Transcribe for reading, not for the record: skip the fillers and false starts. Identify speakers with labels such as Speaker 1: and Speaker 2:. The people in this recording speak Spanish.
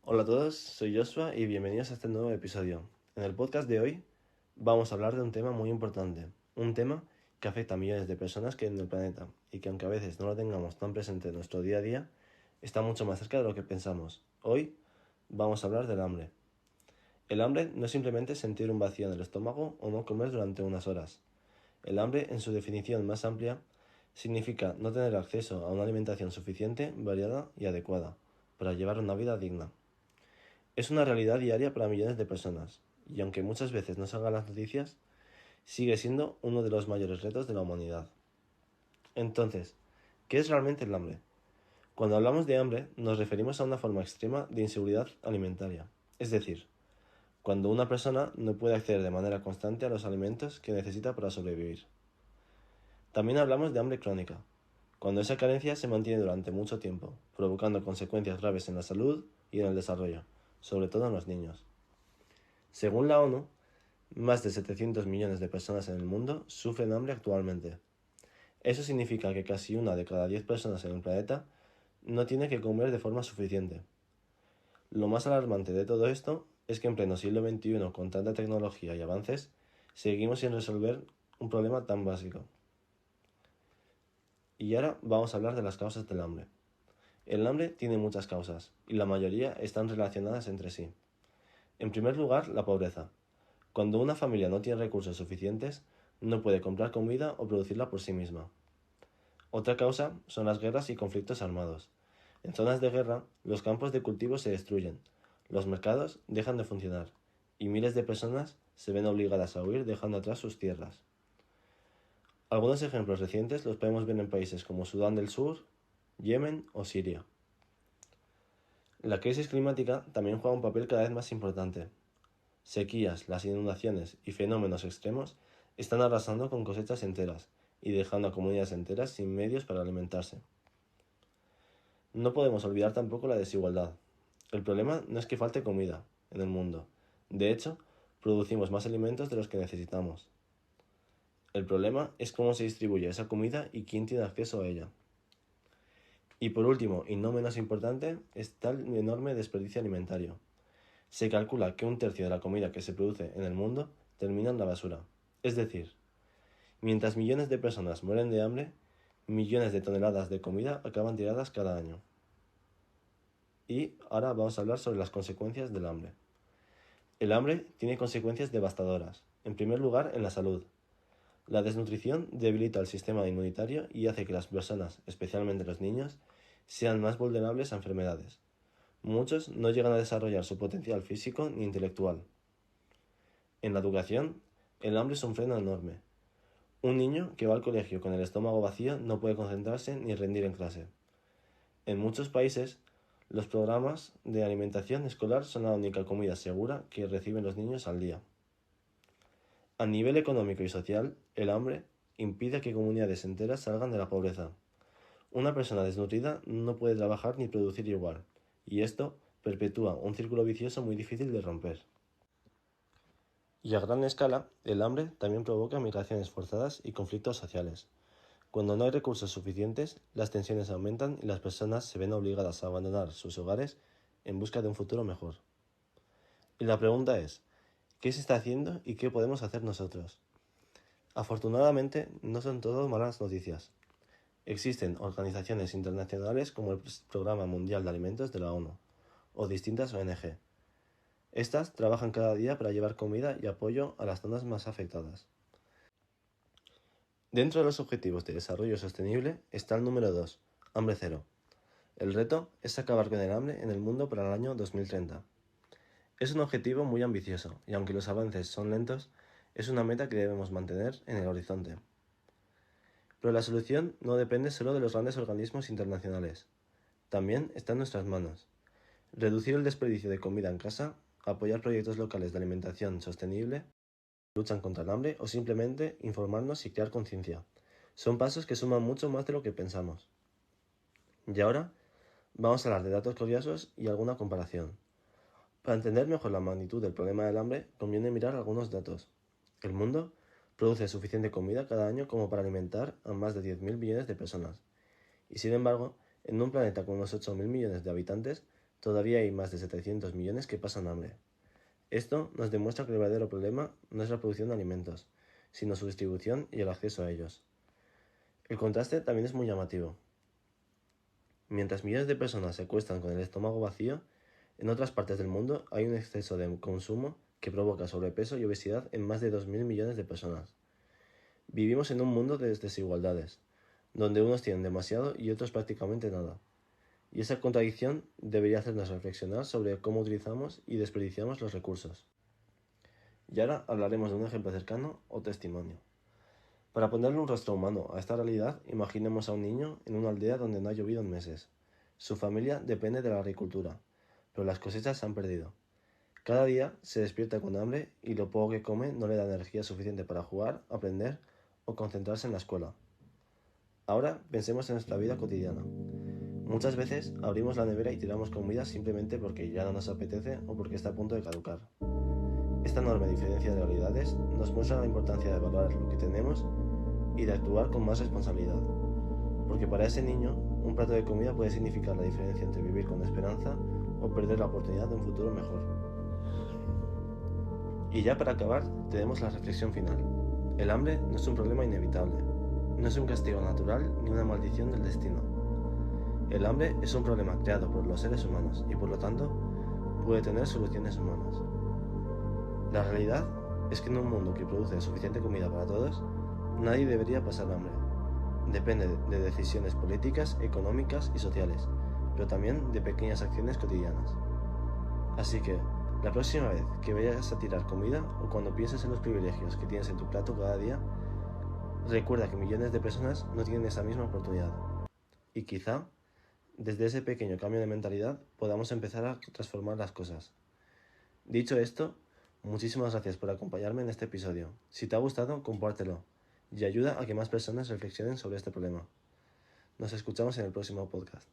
Speaker 1: Hola a todos, soy Joshua y bienvenidos a este nuevo episodio. En el podcast de hoy vamos a hablar de un tema muy importante, un tema que afecta a millones de personas que en el planeta y que aunque a veces no lo tengamos tan presente en nuestro día a día, está mucho más cerca de lo que pensamos. Hoy vamos a hablar del hambre. El hambre no es simplemente sentir un vacío en el estómago o no comer durante unas horas. El hambre, en su definición más amplia, significa no tener acceso a una alimentación suficiente, variada y adecuada para llevar una vida digna. Es una realidad diaria para millones de personas, y aunque muchas veces no salgan las noticias, sigue siendo uno de los mayores retos de la humanidad. Entonces, ¿qué es realmente el hambre? Cuando hablamos de hambre, nos referimos a una forma extrema de inseguridad alimentaria, es decir, cuando una persona no puede acceder de manera constante a los alimentos que necesita para sobrevivir. También hablamos de hambre crónica, cuando esa carencia se mantiene durante mucho tiempo, provocando consecuencias graves en la salud y en el desarrollo, sobre todo en los niños. Según la ONU, más de 700 millones de personas en el mundo sufren hambre actualmente. Eso significa que casi una de cada 10 personas en el planeta no tiene que comer de forma suficiente. Lo más alarmante de todo esto es que en pleno siglo XXI, con tanta tecnología y avances, seguimos sin resolver un problema tan básico. Y ahora vamos a hablar de las causas del hambre. El hambre tiene muchas causas, y la mayoría están relacionadas entre sí. En primer lugar, la pobreza. Cuando una familia no tiene recursos suficientes, no puede comprar comida o producirla por sí misma. Otra causa son las guerras y conflictos armados. En zonas de guerra, los campos de cultivo se destruyen, los mercados dejan de funcionar, y miles de personas se ven obligadas a huir dejando atrás sus tierras. Algunos ejemplos recientes los podemos ver en países como Sudán del Sur, Yemen o Siria. La crisis climática también juega un papel cada vez más importante. Sequías, las inundaciones y fenómenos extremos están arrasando con cosechas enteras y dejando a comunidades enteras sin medios para alimentarse. No podemos olvidar tampoco la desigualdad. El problema no es que falte comida en el mundo. De hecho, producimos más alimentos de los que necesitamos. El problema es cómo se distribuye esa comida y quién tiene acceso a ella. Y por último, y no menos importante, está el enorme desperdicio alimentario. Se calcula que un tercio de la comida que se produce en el mundo termina en la basura. Es decir, mientras millones de personas mueren de hambre, millones de toneladas de comida acaban tiradas cada año. Y ahora vamos a hablar sobre las consecuencias del hambre. El hambre tiene consecuencias devastadoras. En primer lugar, en la salud. La desnutrición debilita el sistema inmunitario y hace que las personas, especialmente los niños, sean más vulnerables a enfermedades. Muchos no llegan a desarrollar su potencial físico ni intelectual. En la educación, el hambre es un freno enorme. Un niño que va al colegio con el estómago vacío no puede concentrarse ni rendir en clase. En muchos países, los programas de alimentación escolar son la única comida segura que reciben los niños al día. A nivel económico y social, el hambre impide que comunidades enteras salgan de la pobreza. Una persona desnutrida no puede trabajar ni producir igual, y esto perpetúa un círculo vicioso muy difícil de romper. Y a gran escala, el hambre también provoca migraciones forzadas y conflictos sociales. Cuando no hay recursos suficientes, las tensiones aumentan y las personas se ven obligadas a abandonar sus hogares en busca de un futuro mejor. Y la pregunta es, ¿qué se está haciendo y qué podemos hacer nosotros? Afortunadamente, no son todo malas noticias. Existen organizaciones internacionales como el Programa Mundial de Alimentos de la ONU o distintas ONG. Estas trabajan cada día para llevar comida y apoyo a las zonas más afectadas. Dentro de los Objetivos de Desarrollo Sostenible está el número 2, hambre cero. El reto es acabar con el hambre en el mundo para el año 2030. Es un objetivo muy ambicioso y aunque los avances son lentos, es una meta que debemos mantener en el horizonte. Pero la solución no depende solo de los grandes organismos internacionales. También está en nuestras manos. Reducir el desperdicio de comida en casa, apoyar proyectos locales de alimentación sostenible, luchan contra el hambre o simplemente informarnos y crear conciencia. Son pasos que suman mucho más de lo que pensamos. Y ahora vamos a hablar de datos curiosos y alguna comparación. Para entender mejor la magnitud del problema del hambre, conviene mirar algunos datos. El mundo produce suficiente comida cada año como para alimentar a más de 10.000 millones de personas. Y sin embargo, en un planeta con unos 8.000 millones de habitantes, todavía hay más de 700 millones que pasan hambre. Esto nos demuestra que el verdadero problema no es la producción de alimentos, sino su distribución y el acceso a ellos. El contraste también es muy llamativo. Mientras millones de personas se acuestan con el estómago vacío, en otras partes del mundo hay un exceso de consumo que provoca sobrepeso y obesidad en más de 2.000 millones de personas. Vivimos en un mundo de desigualdades, donde unos tienen demasiado y otros prácticamente nada. Y esa contradicción debería hacernos reflexionar sobre cómo utilizamos y desperdiciamos los recursos. Y ahora hablaremos de un ejemplo cercano o testimonio. Para ponerle un rostro humano a esta realidad, imaginemos a un niño en una aldea donde no ha llovido en meses. Su familia depende de la agricultura, pero las cosechas se han perdido. Cada día se despierta con hambre y lo poco que come no le da energía suficiente para jugar, aprender o concentrarse en la escuela. Ahora pensemos en nuestra vida cotidiana. Muchas veces abrimos la nevera y tiramos comida simplemente porque ya no nos apetece o porque está a punto de caducar. Esta enorme diferencia de realidades nos muestra la importancia de valorar lo que tenemos y de actuar con más responsabilidad. Porque para ese niño, un plato de comida puede significar la diferencia entre vivir con esperanza o perder la oportunidad de un futuro mejor. Y ya para acabar, tenemos la reflexión final. El hambre no es un problema inevitable, no es un castigo natural ni una maldición del destino. El hambre es un problema creado por los seres humanos y por lo tanto puede tener soluciones humanas. La realidad es que en un mundo que produce suficiente comida para todos, nadie debería pasar hambre. Depende de decisiones políticas, económicas y sociales, pero también de pequeñas acciones cotidianas. Así que, la próxima vez que vayas a tirar comida o cuando pienses en los privilegios que tienes en tu plato cada día, recuerda que millones de personas no tienen esa misma oportunidad. Y quizá, desde ese pequeño cambio de mentalidad, podamos empezar a transformar las cosas. Dicho esto, muchísimas gracias por acompañarme en este episodio. Si te ha gustado, compártelo y ayuda a que más personas reflexionen sobre este problema. Nos escuchamos en el próximo podcast.